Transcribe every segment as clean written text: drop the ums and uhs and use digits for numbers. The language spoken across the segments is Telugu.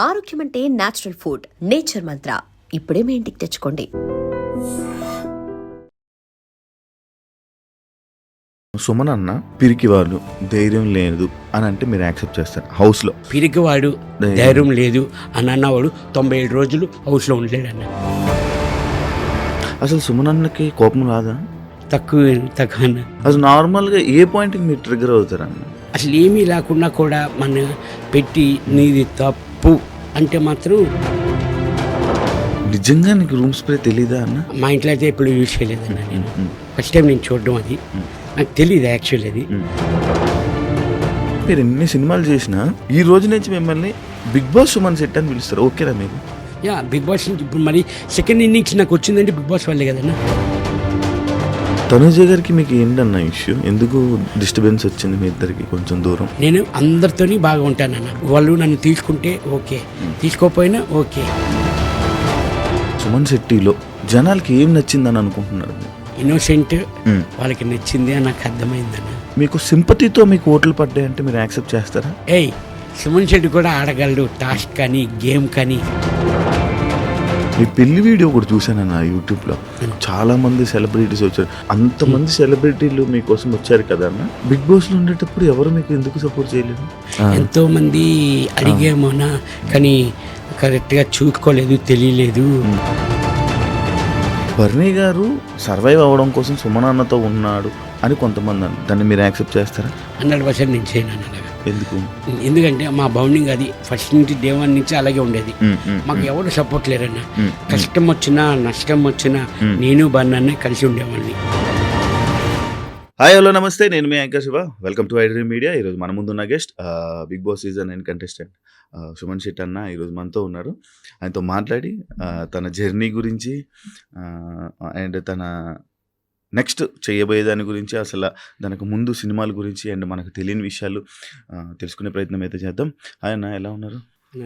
ఆరోగ్యం అంటే నేచురల్ ఫుడ్. నేచర్ మంత్ర ఇప్పుడే మీ ఇంటికి తెచ్చుకోండి. సుమన్ అన్న పిరికివాడు, ధైర్యం లేదు అని అంటే మీరు యాక్సెప్ట్ చేస్తారు. హౌస్లో పిరికివాడు, ధైర్యం లేదు అని అన్నవాడు 97 రోజులు హౌస్లో ఉండలేడన్న. అసలు సుమన్ అన్నకి కోపం రాదా? తక్కువ అన్న. అసలు నార్మల్గా ఏ పాయింట్కి మీరు ట్రిగ్గర్ అవుతారన్న? అసలు ఏమీ లేకుండా కూడా మన పెట్టి నీది తప్పు అంటే మాత్రం నిజంగా నీకు రూమ్ స్ప్రే తెలీదా అన్న? మా ఇంట్లో అయితే ఎప్పుడు యూజ్ చేయలేదన్న. నేను ఫస్ట్ టైం నేను చూడడం, అది నాకు తెలియదు యాక్చువల్లీ. అది మీరు ఎన్ని సినిమాలు చేసినా ఈ రోజు నుంచి మిమ్మల్ని బిగ్ బాస్ సుమన్ సెట్ అని పిలుస్తారు. ఓకేనా మీకు? బిగ్ బాస్ నుంచి ఇప్పుడు మరి సెకండ్ ఇన్నింగ్స్ నాకు వచ్చిందంటే బిగ్ బాస్ వల్లే కదన్నా. తనుజ గారికి మీకు ఏంటన్న ఇష్యూ? ఎందుకు డిస్టర్బెన్స్ వచ్చింది మీ ఇద్దరికి కొంచెం దూరం? నేను అందరితోని బాగా ఉంటానన్న. వాళ్ళు నన్ను తీసుకుంటే ఓకే, తీసుకోకపోయినా ఓకే. సుమన్ శెట్టిలో జనాలకి ఏం నచ్చిందని అనుకుంటున్నారు? ఇన్నోసెంట్, వాళ్ళకి నచ్చింది అని నాకు అర్థమైందన్న. మీకు సింపతితో మీకు ఓట్లు పడ్డాయంటే మీరు యాక్సెప్ట్ చేస్తారా? సుమన్ శెట్టి కూడా ఆడగలడు, టాస్క్ కానీ గేమ్ కానీ. మీ పెళ్లి వీడియో కూడా చూశానన్న యూట్యూబ్లో. చాలా మంది సెలబ్రిటీస్ వచ్చారు. అంతమంది సెలబ్రిటీలు మీకోసం వచ్చారు కదా అన్న. బిగ్ బాస్లో ఉండేటప్పుడు ఎవరు మీకు ఎందుకు సపోర్ట్ చేయలేదు? ఎంతో మంది అడిగేమోనా, కానీ కరెక్ట్గా చూసుకోలేదు, తెలియలేదు. బర్నీ గారు సర్వైవ్ అవ్వడం కోసం సుమన్ అన్నతో ఉన్నాడు అని కొంతమంది అన్నారు. దాన్ని మీరు యాక్సెప్ట్ చేస్తారా? 100% నేను చేయను అన్న. ఎందుకు? ఎందుకంటే మా బౌండింగ్ అది ఫస్ట్ నుంచి డే 1 నుంచి అలాగే ఉండేది. మాకు ఎవరు సపోర్ట్ లేరన్న. కష్టం వచ్చినా నష్టం వచ్చినా నేను బర్నీ కలిసి ఉండేవాడిని. హాయ్, హలో, నమస్తే. నేను మీ anchor Shiva. Welcome to iDream media. ఈరోజు మన ముందున్న guest Bigg Boss season 9 contestant Suman Shetty అన్న ఈరోజు మనతో ఉన్నారు. ఆయనతో మాట్లాడి తన జర్నీ గురించి అండ్ తన నెక్స్ట్ చేయబోయే దాని గురించి, అసలు దానికి ముందు సినిమాల గురించి అండ్ మనకు తెలియని విషయాలు తెలుసుకునే ప్రయత్నం అయితే చేద్దాం. హాయ్ అన్న, ఎలా ఉన్నారు?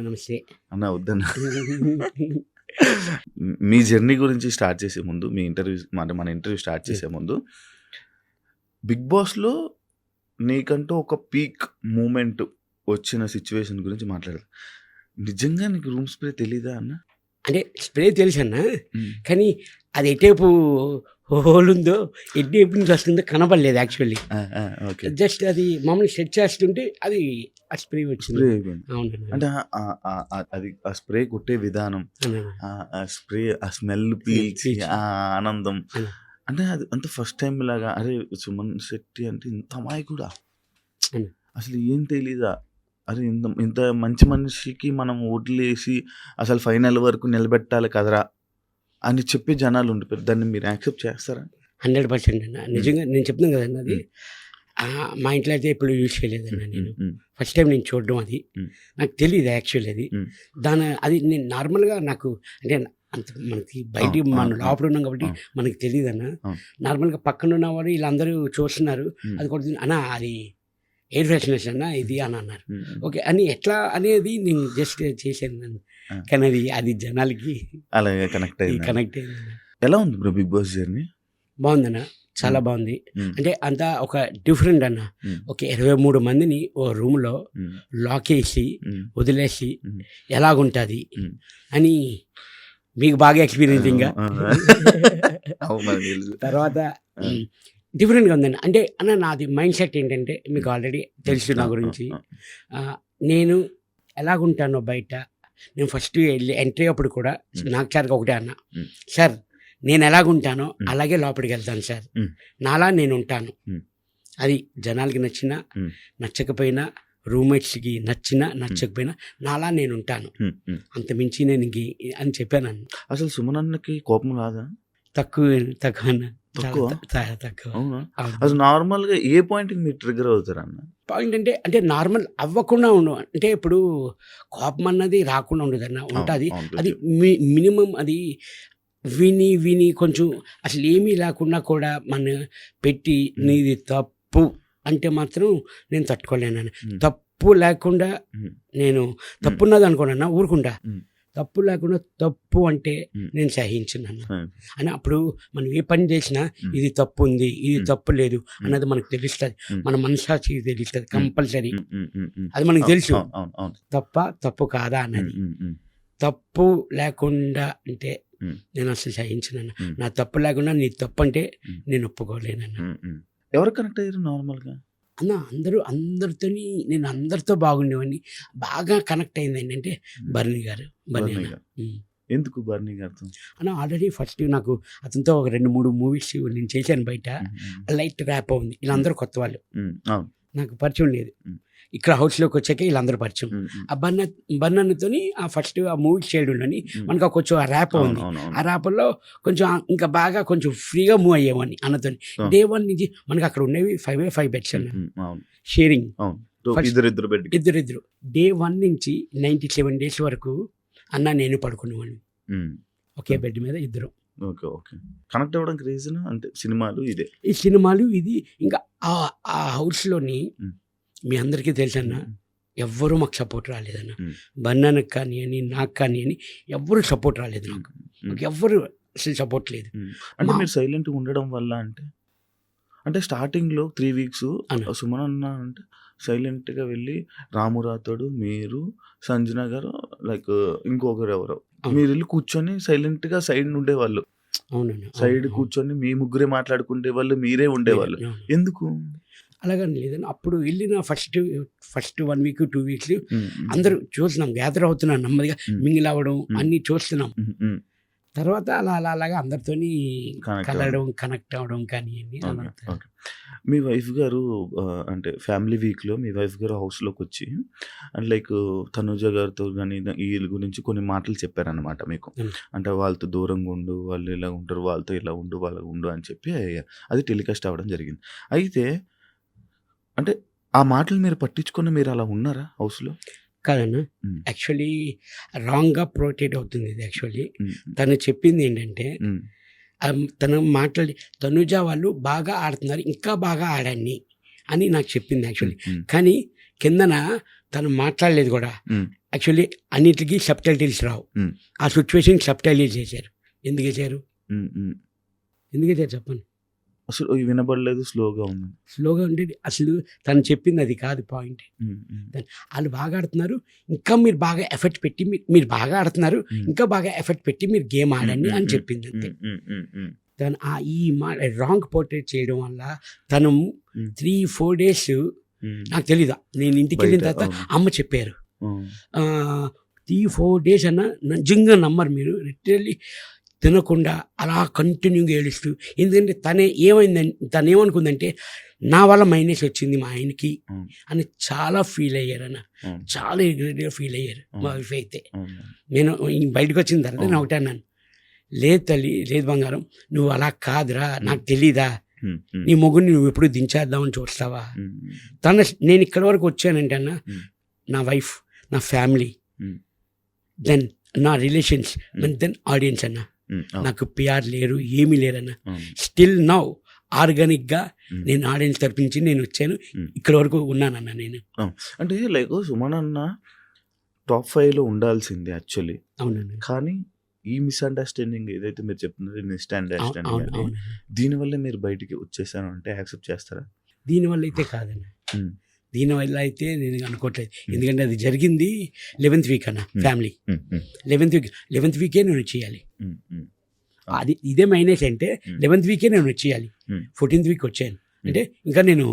నమస్తే అన్న. వద్దన్న, మీ జర్నీ గురించి స్టార్ట్ చేసే ముందు, మీ ఇంటర్వ్యూ మన ఇంటర్వ్యూ స్టార్ట్ చేసే ముందు, బిగ్ బాస్లో నీకంటూ ఒక పీక్ మూమెంట్ వచ్చిన సిచ్యువేషన్ గురించి మాట్లాడదు. నిజంగా నీకు రూమ్ స్ప్రే తెలీదా అన్న? అంటే స్ప్రే తెలుసు అన్న, కానీ అది ఎటేపు హోల్ ఉందో ఎటేపు నుంచి వస్తుందో కనపడలేదు యాక్చువల్లీ. జస్ట్ అది మామూలు సెట్ చేస్తుంటే అది ఆ స్ప్రే వచ్చింది. అవును. అంటే అది ఆ స్ప్రే కొట్టే విధానం, ఆ స్ప్రే, ఆ స్మెల్ పీల్చి ఆ ఆనందం, అంటే అది అంత ఫస్ట్ టైం లాగా. అరే సుమన్ శెట్టి అంటే ఇంత అమ్మాయి కూడా అసలు ఏం తెలీదా? అరే ఇంత మంచి మనిషికి మనం ఓట్లేసి అసలు ఫైనల్ వరకు నిలబెట్టాలి కదరా అని చెప్పి జనాలు ఉండిపోయారు. దాన్ని మీరు యాక్సెప్ట్ చేస్తారా? 100% అన్న. నిజంగా నేను చెప్తున్నాను కదన్న, అది మా ఇంట్లో అయితే ఎప్పుడు యూజ్ చేయలేదన్న. నేను ఫస్ట్ టైం నేను చూడడం, అది నాకు తెలియదు యాక్చువల్లీ. అది అది నేను నార్మల్గా నాకు అంటే అంత మనకి బయట మనం లోపల ఉన్నాం కాబట్టి మనకి తెలియదు అన్న. నార్మల్గా పక్కన ఉన్నవారు వీళ్ళందరూ చూస్తున్నారు, అది కొడుతుంది అన్న, అది ఎయిర్ ఫ్రెషనర్స్ అన్న ఇది అని అన్నారు. ఓకే అని ఎట్లా అనేది నేను జస్ట్ చేశాను, కానీ అది జనాలకి అలాగే కనెక్ట్ అయింది. ఎలా ఉంది బ్రో బిగ్ బాస్ జర్నీ? బాగుందన్న, చాలా బాగుంది. అంటే అంతా ఒక డిఫరెంట్ అన్న. ఒక 23 మందిని ఓ రూమ్లో లాక్ వేసి వదిలేసి ఎలాగుంటుంది అని మీకు బాగా ఎక్స్పీరియన్సింగ్గా తర్వాత డిఫరెంట్గా ఉందండి. అంటే అన్న నాది మైండ్ సెట్ ఏంటంటే మీకు ఆల్రెడీ తెలుసు నా గురించి. నేను ఎలాగుంటానో బయట, నేను ఫస్ట్ వెళ్ళి ఎంట్రీ అప్పుడు కూడా నాకు సార్కి ఒకటే అన్న, సార్ నేను ఎలాగుంటానో అలాగే లోపలికి వెళ్తాను సార్, నాలా నేను ఉంటాను. అది జనాలకి నచ్చినా నచ్చకపోయినా, రూమ్మేట్స్కి నచ్చినా నచ్చకపోయినా నాలా నేను ఉంటాను, అంత మించి నేను అని చెప్పాను. అసలు సుమన్ అన్నకి కోపం రాదా? తక్కువ అన్న. అవునా? అసలు నార్మల్గా ఏ పాయింట్కి మీరు ట్రిగ్గర్ అవుతారు అన్న? పాయింట్ అంటే నార్మల్ అవ్వకుండా ఉండు, అంటే ఇప్పుడు కోపం అన్నది రాకుండా ఉండదు అన్న, ఉంటుంది. అది మినిమం అది విని కొంచెం అసలు ఏమీ లేకుండా కూడా మన పెట్టి నీది తప్పు అంటే మాత్రం నేను తట్టుకోలేను. తప్పు లేకుండా నేను తప్పున్నది అనుకోనన్నా ఊరుకుంటా, తప్పు లేకుండా తప్పు అంటే నేను సహించున్నాను అని అప్పుడు మనం ఏ పని చేసినా ఇది తప్పు ఉంది, ఇది తప్పు లేదు అన్నది మనకు తెలుస్తుంది, మన మనసాక్షి తెలుస్తుంది కంపల్సరీ, అది మనకు తెలుసు తప్పు కాదా అన్నది. తప్పు లేకుండా అంటే నేను అసలు సహించినాను, నా తప్పు లేకుండా నీ తప్పు అంటే నేను ఒప్పుకోలేనన్న. ఎవరు కనెక్ట్ అయ్యారు నార్మల్గా? అన్న అందరితో నేను అందరితో బాగుండేవాడిని. బాగా కనెక్ట్ అయింది ఏంటంటే బర్నీ గారు. ఎందుకు బర్నీ గారితో అన్న? ఆల్రెడీ ఫస్ట్ నాకు అతనితో ఒక 2-3 మూవీస్ నేను చేశాను బయట. లైట్ ర్యాప్ ఉంది, వీళ్ళందరూ కొత్త వాళ్ళు, నాకు పరిచయం లేదు. ఇక్కడ హౌస్లోకి వచ్చాక వీళ్ళందరూ పరిచయం. ఆ బన్నతో ఆ ఫస్ట్ ఆ మూవీ చేయడంలోని మనకు కొంచెం ఆ ర్యాప్ ఉంది. ఆ ర్యాప్లో కొంచెం ఇంకా బాగా కొంచెం ఫ్రీగా మూవ్ అయ్యేవాడిని అన్నతో. డే 1 నుంచి మనకు అక్కడ ఉండేవి 5 బెడ్స్ అన్న, షేరింగ్ ఇద్దరు. డే 1 నుంచి 97 days వరకు అన్న నేను పడుకునేవాడిని ఒకే బెడ్ మీద ఇద్దరు. కనెక్ట్ అవ్వడానికి రీజన్ అంటే ఈ సినిమాలు ఇది. ఇంకా ఆ హౌస్లోని మీ అందరికీ తెలుసన్న, ఎవ్వరూ మాకు సపోర్ట్ రాలేదన్న. బన్నానికి కానీ అని నాకు కానీ అని ఎవ్వరూ సపోర్ట్ రాలేదు. నాకు ఎవ్వరు అసలు సపోర్ట్ లేదు. అంటే మీరు సైలెంట్గా ఉండడం వల్ల అంటే స్టార్టింగ్లో 3 weeks సుమన్ అన్న అంటే సైలెంట్గా వెళ్ళి రామురాతోడు, మీరు, సంజన గారు, లైక్ ఇంకొకరు ఎవరో మీరు వెళ్ళి కూర్చొని సైలెంట్గా సైడ్ ఉండేవాళ్ళు. అవునండి, సైడ్ కూర్చొని మీ ముగ్గురే మాట్లాడుకుంటే వాళ్ళు, మీరే ఉండేవాళ్ళు. ఎందుకు అలాగని లేదని అప్పుడు వెళ్ళిన ఫస్ట్ 1 week 2 weeks అందరూ చూస్తున్నాం, గ్యాదర్ అవుతున్నాం, నెమ్మదిగా మింగిల్ అవ్వడం అన్నీ చూస్తున్నాం. తర్వాత అలాగా అందరితో కలవడం, కనెక్ట్ అవ్వడం కానీ. మీ వైఫ్ గారు అంటే ఫ్యామిలీ వీక్లో మీ వైఫ్ గారు హౌస్లోకి వచ్చి అండ్ లైక్ తనుజ గారితో కానీ వీళ్ళ గురించి కొన్ని మాటలు చెప్పారనమాట మీకు. అంటే వాళ్ళతో దూరంగా ఉండు, వాళ్ళు ఇలా ఉంటారు, వాళ్ళతో ఇలా ఉండు, వాళ్ళ ఉండు అని చెప్పి అది టెలికాస్ట్ అవ్వడం జరిగింది. అయితే అంటే ఆ మాటలు మీరు పట్టించుకొని మీరు అలా ఉన్నారా హౌస్లో? కాదన్న, యాక్చువల్లీ రాంగ్గా ప్రొటెక్ట్ అవుతుంది ఇది. యాక్చువల్లీ తను చెప్పింది ఏంటంటే, తను మాట్లాడి తనుజ వాళ్ళు బాగా ఆడుతున్నారు, ఇంకా బాగా ఆడాన్ని అని నాకు చెప్పింది యాక్చువల్లీ. కానీ కిందన తను మాట్లాడలేదు కూడా. యాక్చువల్లీ అన్నిటికీ సబ్టైటిల్స్ రావు. ఆ సిచ్యువేషన్ సబ్టైటిల్స్ చేశారు. ఎందుకు చేశారు చెప్పండి? అసలు వినబడలేదు, స్లోగా ఉండేది. అసలు తను చెప్పింది అది కాదు పాయింట్. వాళ్ళు బాగా ఆడుతున్నారు, ఇంకా మీరు బాగా ఎఫర్ట్ పెట్టి మీరు బాగా ఆడుతున్నారు, ఇంకా బాగా ఎఫర్ట్ పెట్టి మీరు గేమ్ ఆడండి అని చెప్పింది అంతే. తను ఈ రాంగ్ పోర్ట్రేట్ చేయడం వల్ల తను 3-4 days నాకు తెలీదు. నేను ఇంటికి వెళ్ళిన తర్వాత అమ్మ చెప్పారు, 3-4 days అన్న నిజంగా నమ్మరు మీరు, లిటరల్లీ తినకుండా అలా కంటిన్యూగా ఏడుస్తూ. ఎందుకంటే తను ఏమనుకుందంటే నా వల్ల మైనస్ వచ్చింది మా ఆయనకి అని చాలా ఫీల్ అయ్యారన్న, చాలా రిగ్రెట్గా ఫీల్ అయ్యారు మా వైఫ్ అయితే. నేను బయటకు వచ్చిన తర్వాత నేను ఒకటే అన్నాను, లేదు తల్లి, లేదు బంగారం, నువ్వు అలా కాదురా, నాకు తెలీదా, నీ మొగుడిని నువ్వు ఎప్పుడు దించేద్దామని చూస్తావా? నేను ఇక్కడి వరకు వచ్చానంటే అన్న, నా వైఫ్, నా ఫ్యామిలీ, దెన్ నా రిలేషన్స్, దెన్ ఆడియన్స్ అన్న. నాకు పిఆర్ లేరు, ఏమీ లేరన్న. స్టిల్ నౌ ఆర్గానిక్గా నేను ఆడియన్స్ తరపించి నేను వచ్చాను, ఇక్కడ వరకు ఉన్నానన్న నేను. అంటే లైక్ సుమన్ అన్న top 5లో ఉండాల్సిందే యాక్చువల్లీ. అవునండి. కానీ ఈ మిస్అండర్స్టాండింగ్ ఏదైతే మీరు చెప్తున్నారు, మిస్అండర్స్టాండింగ్, దీనివల్ల మీరు బయటికి వచ్చేసాను అంటే యాక్సెప్ట్ చేస్తారా? దీనివల్ల అయితే కాదన్న, దీనివల్ల అయితే నేను అనుకోవట్లేదు. ఎందుకంటే అది జరిగింది 11th week అన్న. ఫ్యామిలీ 11th week నేను చేయాలి. అది ఇదే మైనస్ అంటే 11th week నేను వచ్చేయాలి. 14th week వచ్చాను అంటే ఇంకా నేను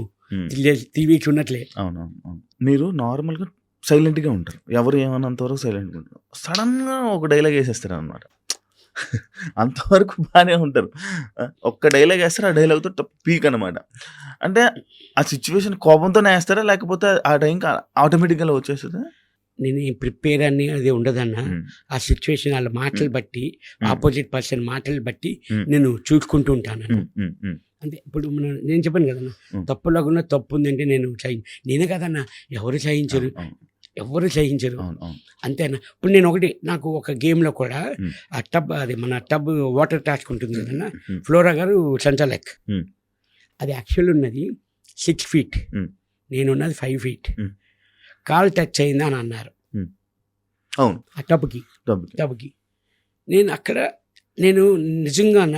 3 weeks ఉన్నట్లే. అవునవును. మీరు నార్మల్గా సైలెంట్గా ఉంటారు, ఎవరు ఏమన్నంతవరకు సైలెంట్గా ఉంటారు. సడన్గా ఒక డైలాగ్ వేసేస్తారు అనమాట, అంతవరకు బాగానే ఉంటారు. ఒక్క డైలాగ్ వేస్తారు, ఆ డైలాగ్తో పీక్ అనమాట. అంటే ఆ సిచ్యువేషన్ కోపంతోనే వేస్తారా, లేకపోతే ఆ టైంకి ఆటోమేటిక్గా వచ్చేస్తుందా? నేను ప్రిపేర్ అని అది ఉండదన్న. ఆ సిచ్యువేషన్ వాళ్ళ మాటలు బట్టి, ఆపోజిట్ పర్సన్ మాటలు బట్టి నేను చూసుకుంటూ ఉంటాను అంతే. ఇప్పుడు నేను చెప్పాను కదన్నా, తప్పు లేకుండా తప్పు ఉందంటే నేనే కదన్నా, ఎవరు సహించరు అంతేనా. ఇప్పుడు నేను నాకు ఒక గేమ్లో కూడా ఆ టబ్, అది మన టబ్ వాటర్ టాస్క్ ఉంటుంది కదన్నా, ఫ్లోరా గారు సంచాలక్, అది యాక్చువల్ ఉన్నది 6 feet, నేనున్నది 5 feet. కాల్ టచ్ అయిందా అని అన్నారు. అవును. ఆ టబ్కి డబ్బుకి. నేను అక్కడ నేను నిజంగాన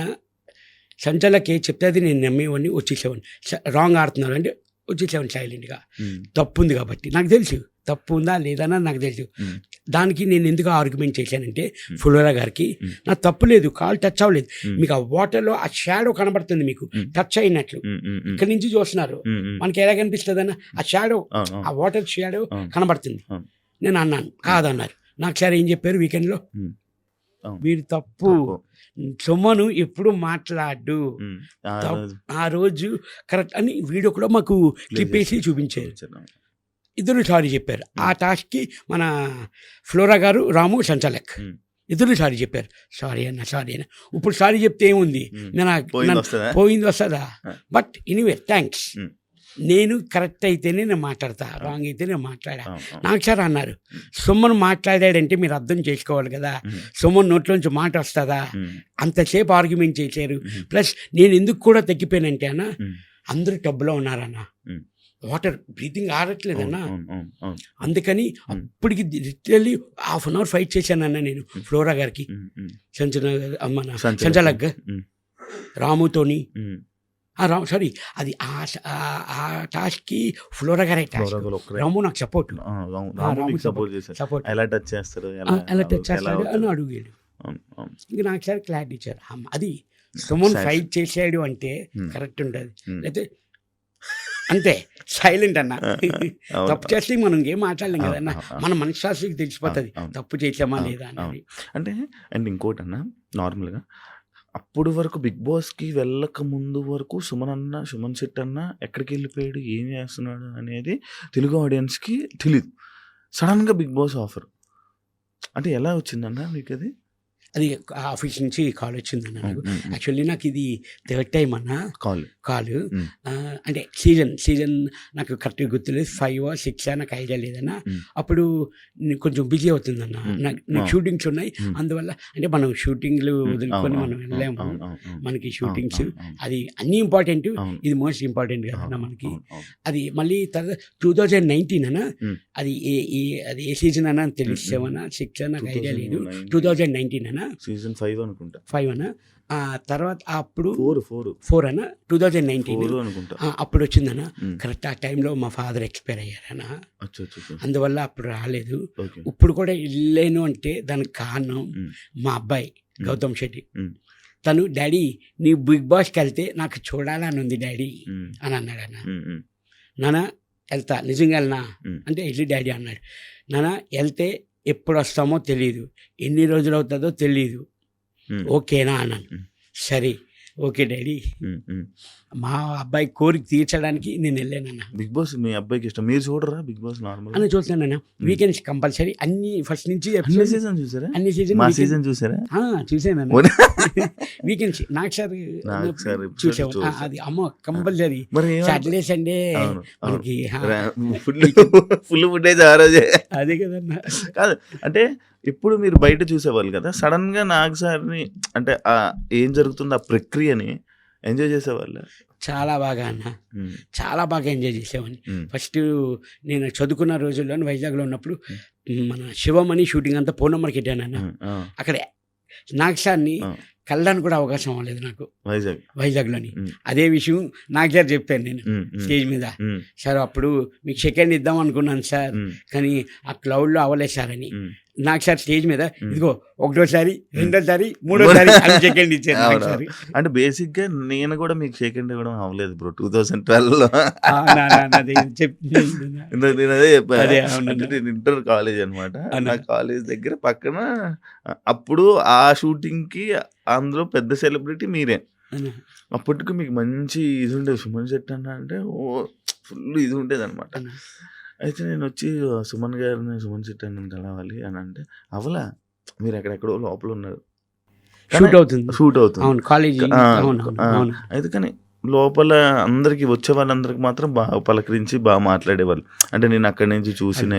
సంచాలకి చెప్తే అది నేను నమ్మేవాడిని, వచ్చేసేవాడిని. రాంగ్ ఆడుతున్నారు అంటే వచ్చేసేవాడిని సైలెంట్గా. తప్పు ఉంది కాబట్టి నాకు తెలుసు తప్పు ఉందా లేదా అని నాకు తెలుసు. దానికి నేను ఎందుకు ఆర్గ్యుమెంట్ చేశానంటే ఫ్లోరా గారికి నా తప్పు లేదు, కాలు టచ్ అవ్వలేదు, మీకు ఆ వాటర్లో ఆ షాడో కనబడుతుంది, మీకు టచ్ అయినట్లు ఇక్కడి నుంచి చూస్తున్నారు, మనకి ఎలా కనిపిస్తుంది అన్న ఆ షాడో, ఆ వాటర్ షాడో కనబడుతుంది. నేను అన్నాను, కాదన్నారు. నాకు సార్ ఏం చెప్పారు వీకెండ్లో, మీరు తప్పు, సొమ్మను ఎప్పుడు మాట్లాడు, ఆ రోజు కరెక్ట్ అని వీడియో కూడా మాకు క్లిప్ వేసి చూపించారు. ఇద్దరు సారీ చెప్పారు ఆ టాస్క్కి. మన ఫ్లోరా గారు, రాము, సంచాలక్ ఇద్దరు సారీ చెప్పారు. సారీ అన్న, సారీ అన్న. ఇప్పుడు సారీ చెప్తే ఏముంది, పోయింది వస్తుందా? But anyway thanks. నేను కరెక్ట్ అయితేనే నేను మాట్లాడతా, రాంగ్ అయితే నేను మాట్లాడా. నాకు సార్ అన్నారు, సొమ్మను మాట్లాడాడంటే మీరు అర్థం చేసుకోవాలి కదా, సొమ్మను నోట్లోంచి మాట వస్తుందా? అంతసేపు ఆర్గ్యుమెంట్ చేశారు. ప్లస్ నేను ఎందుకు కూడా తగ్గిపోయానంటే అన్న, అందరూ టబ్బులో ఉన్నారన్న, వాటర్ బ్రీతింగ్ ఆడట్లేదన్నా. అందుకని అప్పటికి literally half an hour fight చేశానన్న నేను ఫ్లోరా గారికి, మన సంచాలక్, రాముతోని. సారీ, అది ఆ టాస్క్కి ఫ్లోరా గారే టాస్క్, రాము నాకు సపోర్ట్ ఎలా టచ్ చేస్తాడు అని అడిగాడు. ఇంకా నాకు సార్ క్లారిటీ ఇచ్చారు, అది సుమన్ ఫైట్ చేసాడు అంటే కరెక్ట్ ఉంటుంది, అయితే అంతే సైలెంట్ అన్న. తప్పు చేస్తే మనం ఏం మాట్లాడలేం కదన్న, మన మనశ్శాస్త్రికి తెలిసిపోతుంది తప్పు చేసామా లేదా అనేది. అంటే అండ్ ఇంకోటి అన్న, నార్మల్గా అప్పుడు వరకు బిగ్ బాస్కి వెళ్ళక ముందు వరకు సుమన్ శెట్టి అన్న ఎక్కడికి వెళ్ళిపోయాడు, ఏం చేస్తున్నాడు అనేది తెలుగు ఆడియన్స్కి తెలీదు. సడన్గా బిగ్ బాస్ ఆఫర్ అంటే ఎలా వచ్చిందన్న మీకు? అది ఆఫీస్ నుంచి కాల్ వచ్చిందన్న నాకు. యాక్చువల్లీ నాకు ఇది థర్డ్ టైం అన్న కాల్. అంటే సీజన్ నాకు కరెక్ట్గా గుర్తులేదు, 5 or 6 నాకు ఐడియా లేదన్న. అప్పుడు కొంచెం బిజీ అవుతుందన్న, నాకు షూటింగ్స్ ఉన్నాయి, అందువల్ల అంటే మనం షూటింగ్లు వదులుకొని మనం వెళ్ళాము, మనకి షూటింగ్స్ అది అన్నీ ఇంపార్టెంట్, ఇది మోస్ట్ ఇంపార్టెంట్ కదన్న మనకి. అది మళ్ళీ తర్వాత 2019 అన్న, అది ఏ సీజన్ అన్న తెలుస్తామన్నా, 6 నాకు ఐడియా లేదు, 2019 అన్న, సీజన్ 5 అనుకుంటా, 5 అన్న. తర్వాత అప్పుడు 4 అన్న, 2019 అనుకుంటా అప్పుడు వచ్చిందన్న. కరెక్ట్ ఆ టైంలో మా ఫాదర్ ఎక్స్పైర్ అయ్యారన్న, అందువల్ల అప్పుడు రాలేదు. ఇప్పుడు కూడా వెళ్ళాను అంటే దానికి కారణం మా అబ్బాయి గౌతమ్ శెట్టి. తను, డాడీ నీ బిగ్ బాస్కి వెళ్తే నాకు చూడాలని ఉంది డాడీ అని అన్నాడు అన్న. నాన్న వెళ్తా, నిజంగా వెళ్ళనా అంటే వెళ్ళి డాడీ అన్నాడు. నాన్న వెళ్తే ఎప్పుడు వస్తామో తెలియదు, ఎన్ని రోజులు అవుతుందో తెలియదు, ఓకేనా అన్నాను. సరే ఓకే డాడీ, మా అబ్బాయి కోరిక తీర్చడానికి నేను వెళ్ళానన్నా. బిగ్ బాస్ మీ అబ్బాయికి ఇష్టం, మీరు చూడరా బిగ్ బాస్? నార్మల్ అని చూస్తానన్నా, వీకెండ్స్ కంపల్సరీ అన్ని ఫస్ట్ నుంచి అన్ని సీజన్ చూసారా? అన్ని సీజన్ చూసారా? చూసానన్నా. వీకెండ్స్ నాకు సార్ చూసాము, అది అమ్మ కంపల్సరీ సాటర్డే సండే మనకి ఫుల్ ఫుటేజ్ ఆ రోజే. అదే కదన్నా. కాదు అంటే ఇప్పుడు మీరు బయట చూసేవాళ్ళు కదా, సడన్ గా నాగ్ సార్ని అంటే ఏం జరుగుతుంది ఆ ప్రక్రియని ఎంజాయ్ చేసేవాళ్ళు? చాలా బాగా అన్న, చాలా బాగా ఎంజాయ్ చేసేవాడిని. ఫస్ట్ నేను చదువుకున్న రోజుల్లో వైజాగ్లో ఉన్నప్పుడు మన శివమణి షూటింగ్ అంతా ఫోన్ నెంబర్కి పెట్టాను అన్న. అక్కడ నాగ్ సార్ని కలడానికి కూడా అవకాశం అవ్వలేదు నాకు వైజాగ్లోని. అదే విషయం నాగ్ సార్ చెప్పాను నేను స్టేజ్ మీద, సార్ అప్పుడు మీకు సెకండ్ ఇద్దాం అనుకున్నాను సార్, కానీ ఆ క్లౌడ్లో అవ్వలేదు సార్ అని. నాకు సార్ స్టేజ్ మీద ఇదిగో ఒకటోసారి, రెండోసారి, మూడోసారి సెకండ్ ఇచ్చారు. అంటే బేసిక్ గా నేను కూడా మీకు సెకండ్ ఇవ్వడం అవ్వలేదు బ్రో 2012లో. నేను ఇంటర్ కాలేజ్ అనమాట, నా కాలేజ్ దగ్గర పక్కన. అప్పుడు ఆ షూటింగ్ కి అందులో పెద్ద సెలబ్రిటీ మీరే. అప్పటికి మీకు మంచి ఇది ఉండేది, సుమన్ శెట్టి అన్న అంటే ఫుల్ ఇది ఉండేది అనమాట. అయితే నేను వచ్చి సుమన్ శెట్టి అన్న కలవాలి అని అంటే, అవలా మీరు ఎక్కడెక్కడో లోపల ఉన్నారు, షూట్ అవుతుంది కాలేజ్. అయితే కానీ లోపల అందరికి వచ్చే వాళ్ళందరికి మాత్రం బాగా పలకరించి బాగా మాట్లాడేవాళ్ళు. అంటే నేను అక్కడి నుంచి చూసిన